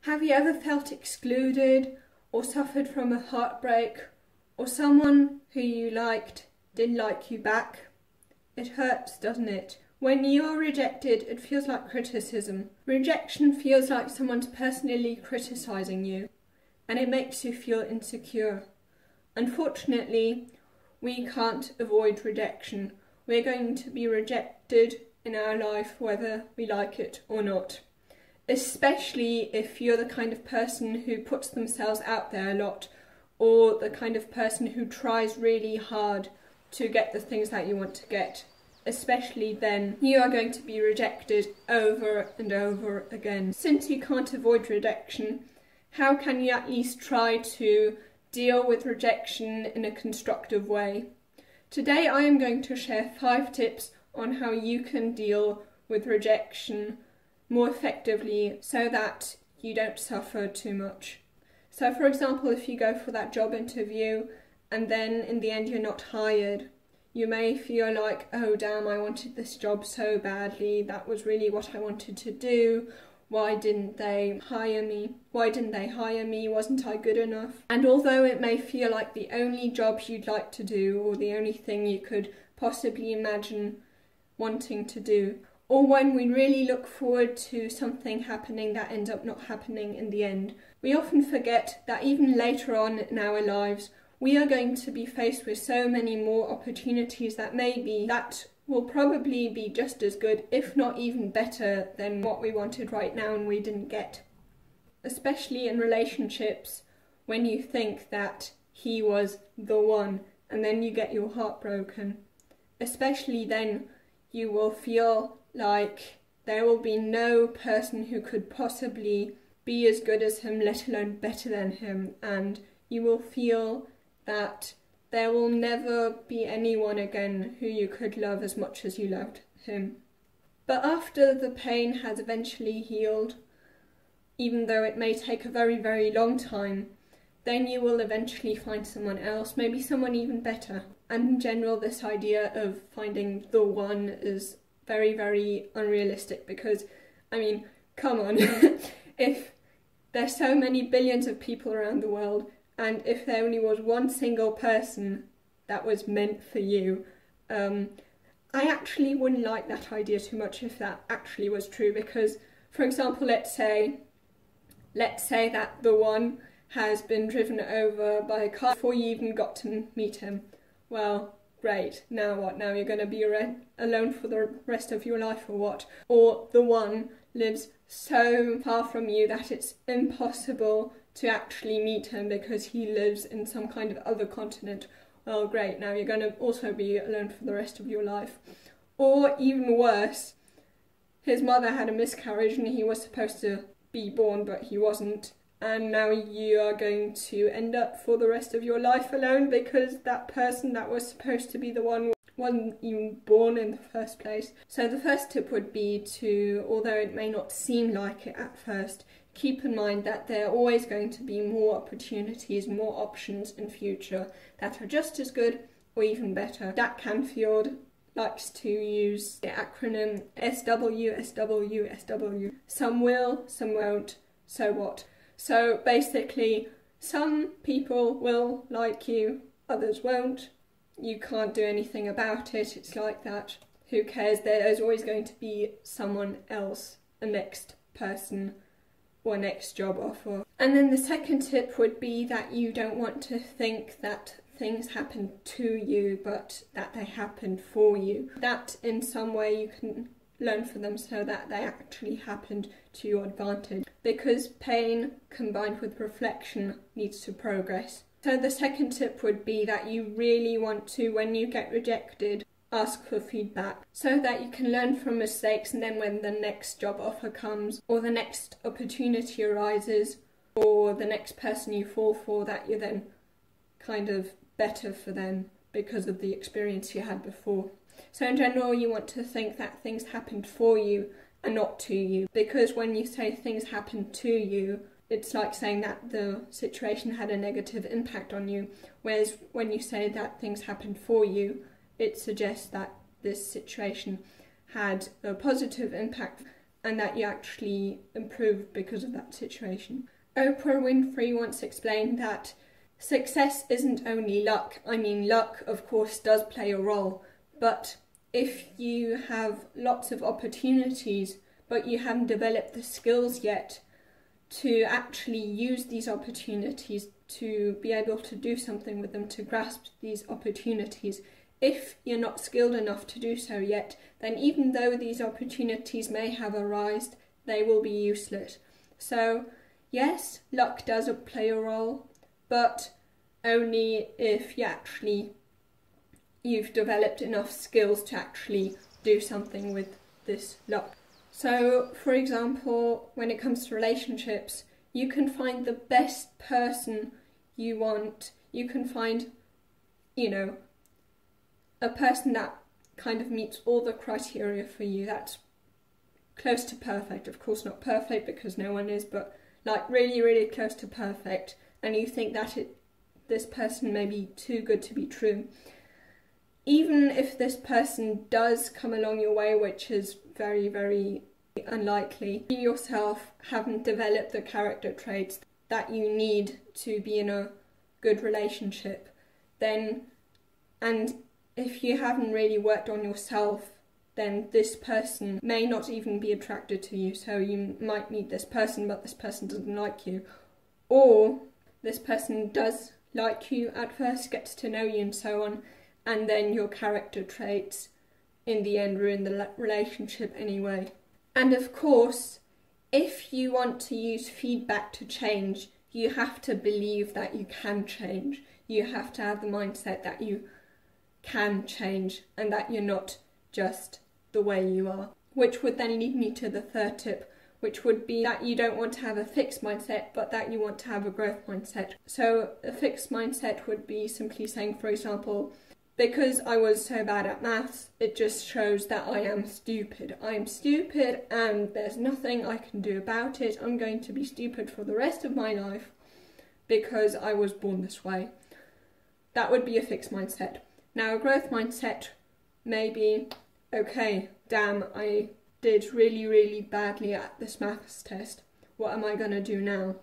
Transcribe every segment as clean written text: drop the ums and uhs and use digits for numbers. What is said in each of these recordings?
Have you ever felt excluded or suffered from a heartbreak, or someone who you liked didn't like you back? It hurts, doesn't it? When you are rejected, it feels like criticism. Rejection feels like someone's personally criticising you, and it makes you feel insecure. Unfortunately, we can't avoid rejection. We're going to be rejected in our life whether we like it or not. Especially if you're the kind of person who puts themselves out there a lot, or the kind of person who tries really hard to get the things that you want to get. Especially then, you are going to be rejected over and over again. Since you can't avoid rejection, how can you at least try to deal with rejection in a constructive way? Today I am going to share 5 tips on how you can deal with rejection more effectively so that you don't suffer too much. So for example, if you go for that job interview and then in the end you're not hired, you may feel like, oh damn, I wanted this job so badly, that was really what I wanted to do, why didn't they hire me? Why didn't they hire me? Wasn't I good enough? And although it may feel like the only job you'd like to do, or the only thing you could possibly imagine wanting to do, or when we really look forward to something happening that ends up not happening in the end, we often forget that even later on in our lives, we are going to be faced with so many more opportunities that will probably be just as good, if not even better, than what we wanted right now and we didn't get. Especially in relationships, when you think that he was the one and then you get your heart broken. Especially then, you will feel like there will be no person who could possibly be as good as him, let alone better than him, and you will feel that there will never be anyone again who you could love as much as you loved him. But after the pain has eventually healed, even though it may take a very, very long time, then you will eventually find someone else, maybe someone even better. And in general, this idea of finding the one is very, very unrealistic because, I mean, come on, if there's so many billions of people around the world, and if there only was one single person that was meant for you, I actually wouldn't like that idea too much if that actually was true, because, for example, let's say that the one has been driven over by a car before you even got to meet him. Well, great, now what? Now you're going to be alone for the rest of your life or what? Or the one lives so far from you that it's impossible to actually meet him because he lives in some kind of other continent. Well, great, now you're going to also be alone for the rest of your life. Or even worse, his mother had a miscarriage and he was supposed to be born but he wasn't, and now you are going to end up for the rest of your life alone because that person that was supposed to be the one wasn't even born in the first place. So the first tip would be to, although it may not seem like it at first, keep in mind that there are always going to be more opportunities, more options in future that are just as good or even better. Jack Canfield likes to use the acronym SW, SW, SW. Some will, some won't, so what? So basically, some people will like you, others won't. You can't do anything about it, it's like that. Who cares? There's always going to be someone else, a next person or next job offer. And then the second tip would be that you don't want to think that things happen to you, but that they happen for you. That in some way you can learn from them so that they actually happened to your advantage. Because pain combined with reflection leads to progress. So the second tip would be that you really want to, when you get rejected, ask for feedback so that you can learn from mistakes, and then when the next job offer comes or the next opportunity arises or the next person you fall for, that you're then kind of better for them because of the experience you had before. So in general, you want to think that things happened for you and not to you, because when you say things happened to you, it's like saying that the situation had a negative impact on you, whereas when you say that things happened for you, it suggests that this situation had a positive impact and that you actually improve because of that situation. Oprah Winfrey once explained that success isn't only luck. I mean, luck, of course, does play a role, but if you have lots of opportunities, but you haven't developed the skills yet to actually use these opportunities, to be able to do something with them, to grasp these opportunities, if you're not skilled enough to do so yet, then even though these opportunities may have arisen, they will be useless. So, yes, luck does play a role, but only if you've developed enough skills to actually do something with this luck. So, for example, when it comes to relationships, you can find the best person you want. You can find, a person that kind of meets all the criteria for you. That's close to perfect. Of course, not perfect because no one is, but like really, really close to perfect. And you think that this person may be too good to be true. Even if this person does come along your way, which is very, very unlikely, you yourself haven't developed the character traits that you need to be in a good relationship, and if you haven't really worked on yourself, then this person may not even be attracted to you. So you might meet this person, but this person doesn't like you. Or this person does like you at first, gets to know you and so on, and then your character traits in the end ruin the relationship anyway. And of course, if you want to use feedback to change, you have to believe that you can change. You have to have the mindset that you can change and that you're not just the way you are. Which would then lead me to the third tip, which would be that you don't want to have a fixed mindset, but that you want to have a growth mindset. So a fixed mindset would be simply saying, for example, because I was so bad at maths, it just shows that I am stupid. I am stupid and there's nothing I can do about it. I'm going to be stupid for the rest of my life because I was born this way. That would be a fixed mindset. Now a growth mindset may be, okay, damn, I did really, really badly at this maths test. What am I going to do now?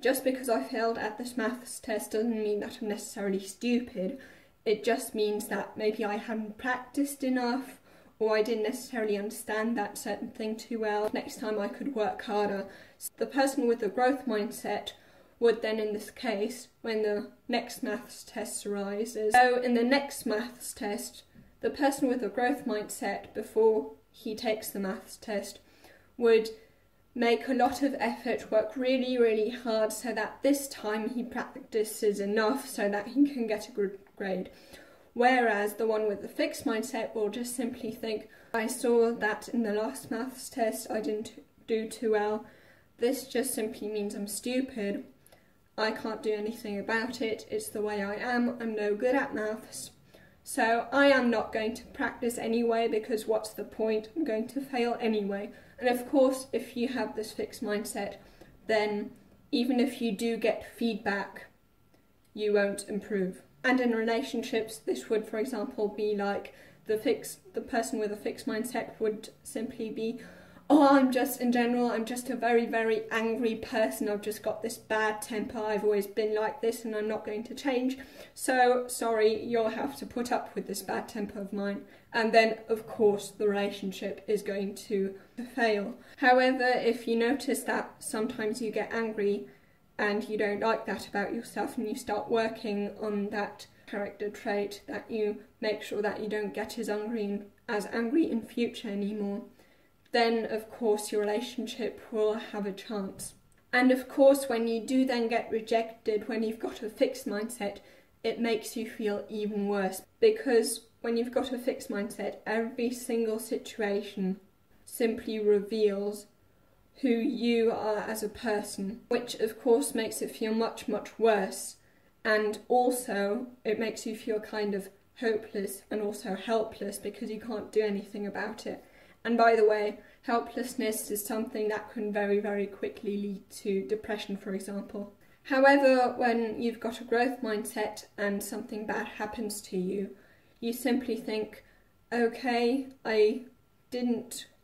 Just because I failed at this maths test doesn't mean that I'm necessarily stupid. It just means that maybe I hadn't practiced enough, or I didn't necessarily understand that certain thing too well. Next time I could work harder. So the person with the growth mindset would then, in this case, when the next maths test arises, so in the next maths test, the person with the growth mindset, before he takes the maths test, would make a lot of effort, work really, really hard, so that this time he practices enough so that he can get a good grade. Whereas the one with the fixed mindset will just simply think, I saw that in the last maths test I didn't do too well. This just simply means I'm stupid. I can't do anything about it. It's the way I am. I'm no good at maths. So I am not going to practice anyway, because what's the point? I'm going to fail anyway. And of course, if you have this fixed mindset, then even if you do get feedback, you won't improve. And in relationships, this would, for example, be like the person with a fixed mindset would simply be, oh, I'm just a very, very angry person. I've just got this bad temper. I've always been like this and I'm not going to change. So, sorry, you'll have to put up with this bad temper of mine. And then, of course, the relationship is going to fail. However, if you notice that sometimes you get angry and you don't like that about yourself, and you start working on that character trait, that you make sure that you don't get as angry in future anymore, then of course your relationship will have a chance. And of course, when you do then get rejected, when you've got a fixed mindset, it makes you feel even worse, because when you've got a fixed mindset, every single situation simply reveals who you are as a person, which of course makes it feel much, much worse. And also it makes you feel kind of hopeless and also helpless, because you can't do anything about it. And by the way, helplessness is something that can very, very quickly lead to depression, for example. However, when you've got a growth mindset and something bad happens to you, you simply think, okay, I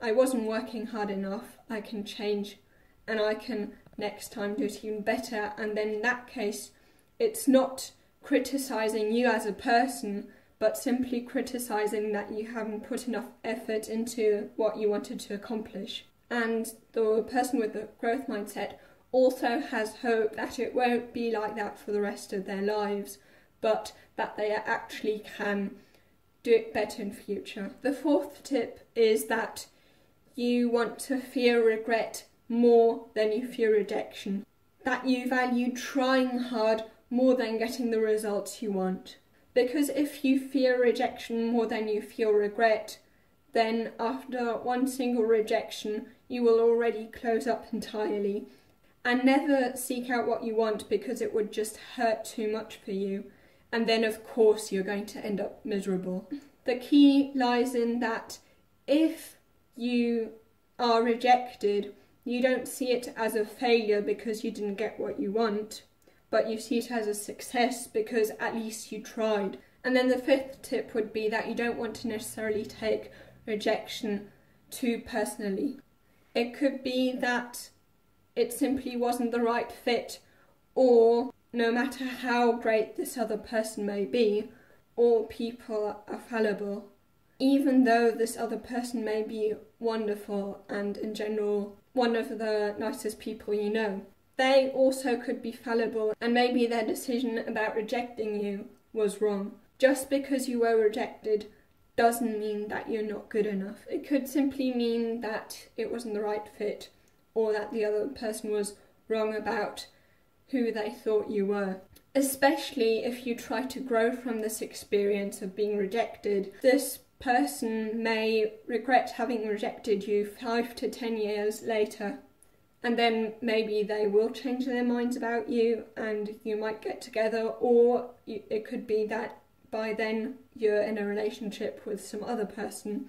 wasn't working hard enough. I can change and I can next time do it even better. And then in that case, it's not criticising you as a person, but simply criticising that you haven't put enough effort into what you wanted to accomplish. And the person with the growth mindset also has hope that it won't be like that for the rest of their lives, but that they actually can do it better in future. The fourth tip is that you want to fear regret more than you fear rejection. That you value trying hard more than getting the results you want. Because if you fear rejection more than you feel regret, then after one single rejection, you will already close up entirely and never seek out what you want because it would just hurt too much for you. And then of course you're going to end up miserable. The key lies in that if you are rejected, you don't see it as a failure because you didn't get what you want, but you see it as a success because at least you tried. And then the fifth tip would be that you don't want to necessarily take rejection too personally. It could be that it simply wasn't the right fit, or no matter how great this other person may be, all people are fallible. Even though this other person may be wonderful and in general one of the nicest people you know, they also could be fallible, and maybe their decision about rejecting you was wrong. Just because you were rejected doesn't mean that you're not good enough. It could simply mean that it wasn't the right fit, or that the other person was wrong about who they thought you were. Especially if you try to grow from this experience of being rejected, this person may regret having rejected you 5 to 10 years later. And then maybe they will change their minds about you and you might get together, or it could be that by then you're in a relationship with some other person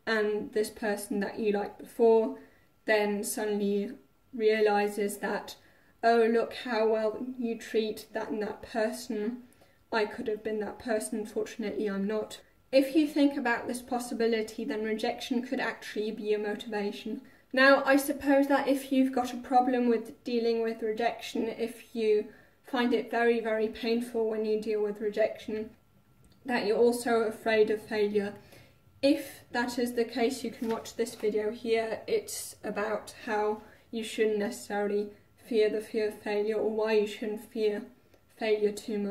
and this person that you liked before then suddenly realises that, oh look how well you treat that and that person, I could have been that person, unfortunately I'm not. If you think about this possibility, then rejection could actually be a motivation. Now, I suppose that if you've got a problem with dealing with rejection, if you find it very, very painful when you deal with rejection, that you're also afraid of failure. If that is the case, you can watch this video here. It's about how you shouldn't necessarily fear the fear of failure, or why you shouldn't fear failure too much.